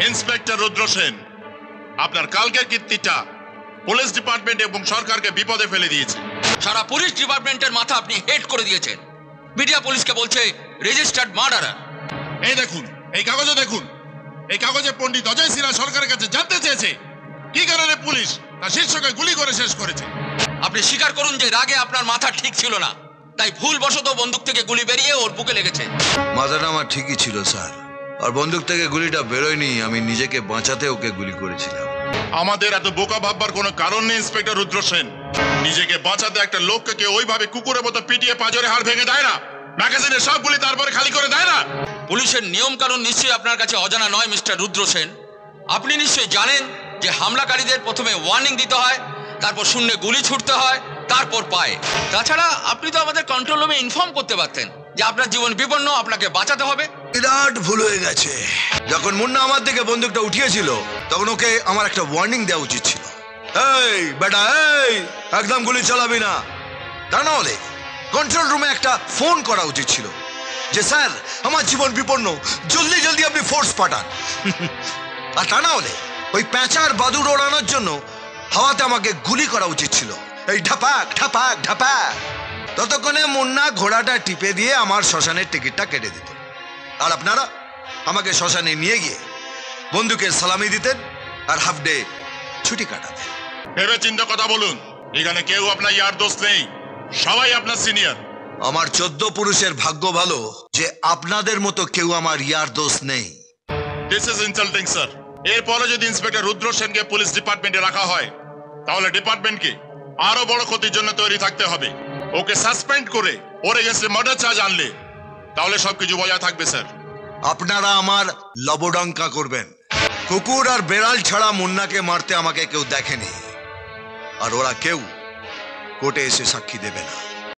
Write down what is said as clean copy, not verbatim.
Inspector রুদ্র সেন, আপনার কালকের কীর্তিটা police department এবং সরকারকে বিপদে ফেলে দিয়েছে। সারা পুলিশ ডিপার্টমেন্টের মাথা আপনি হেড করে দিয়েছেন। মিডিয়া পুলিশকে বলছে রেজিস্টার্ড মার্ডারার। এই দেখুন, এই কাগজে দেখুন, এই কাগজে পণ্ডিত অজয় সিনহা সরকারের কাছে জানতে চেয়েছে কি কারণে পুলিশ তার শীর্ষকে গুলি করে শেষ করেছে। আপনি স্বীকার করুন যে রাগে আপনার মাথা ঠিক ছিল না, তাই ভুলবশত বন্দুক থেকে গুলি বেরিয়ে ওর বুকে লেগেছে। মাথাটা আমার ঠিকই ছিল স্যার, আর বন্দুক থেকে গুলিটা বেরোয়নি, আমি নিজেকে বাঁচাতে ওকে গুলি করেছিলাম। আমাদের এত বোকা ভাববার কোনো কারণ নেই ইন্সপেক্টর রুদ্র সেন। নিজেকে বাঁচাতে একটা লোককে ওইভাবে কুকুরের মতো পিটিয়ে পাঁজরে হাড় ভেঙে দেয় না, ম্যাগাজিনের সবগুলি তারপরে খালি করে দেয় না। পুলিশের নিয়ম কানুন নিশ্চয়ই আপনার কাছে অজানা নয় মিস্টার রুদ্র সেন। আপনি নিশ্চয়ই জানেন যে হামলাকারীদের প্রথমে ওয়ার্নিং দিতে হয়, তারপর শূন্যে গুলি ছুটতে হয়, তারপর পায়ে। তাছাড়া আপনি তো আমাদের কন্ট্রোল রুমে ইনফর্ম করতে পারতেন যে আপনার জীবন বিপন্ন, আপনাকে বাঁচাতে হবে। বিরাট ভুল হয়ে গেছে। যখন মুন্না আমার দিকে বন্দুকটা উঠিয়েছিল তখন ওকে আমার একটা ওয়ার্নিং দেওয়া উচিত ছিল। এই বেটা, এই একদম গুলি চালাবি না। তা না হলে কন্ট্রোল রুমে একটা ফোন করা উচিত ছিল যে স্যার আমার জীবন বিপন্ন, জলদি জলদি আপনি ফোর্স পাঠান। আর তা না হলে ওই প্যাঁচার বাদুড় ওড়ানোর জন্য হাওয়াতে আমাকে গুলি করা উচিত ছিল, এই ঢাপাক ঢাপাক ঢাপাক। ততক্ষণে মুন্না ঘোড়াটা টিপে দিয়ে আমার শ্মশানের টিকিটটা কেটে দিত, আর আপনারা আমাকে শ্মশানে নিয়ে গিয়ে বন্দুকের সালামি দিতেন আর হাফ ডে ছুটি কাটাতেন। ভেবে চিন্তা কথা বলুন, এখানে কেউ আপনার ইয়ার দোস্ত নেই, সবাই আপনার সিনিয়র। আমার 14 পুরুষের ভাগ্য ভালো যে আপনাদের মতো কেউ আমার ইয়ার দোস্ত নেই। This is insulting sir. এরপরে যদি ইন্সপেক্টর রুদ্র সেনকে পুলিশ ডিপার্টমেন্টে রাখা হয় তাহলে ডিপার্টমেন্টকে আরো বড় ক্ষতির জন্য তৈরি থাকতে হবে। ওকে সাসপেন্ড করে ওর এগেন্সটে মার্ডার চার্জ আনলে তাহলে সবকিছু বজায় থাকবে স্যার। আপনারা আমার লবডঙ্কা করবেন। কুকুর আর বেড়াল ছাড়া মুন্নাকে মারতে আমাকে কেউ দেখেনি, আর ওরা কেউ কোর্টে এসে সাক্ষী দেবে না।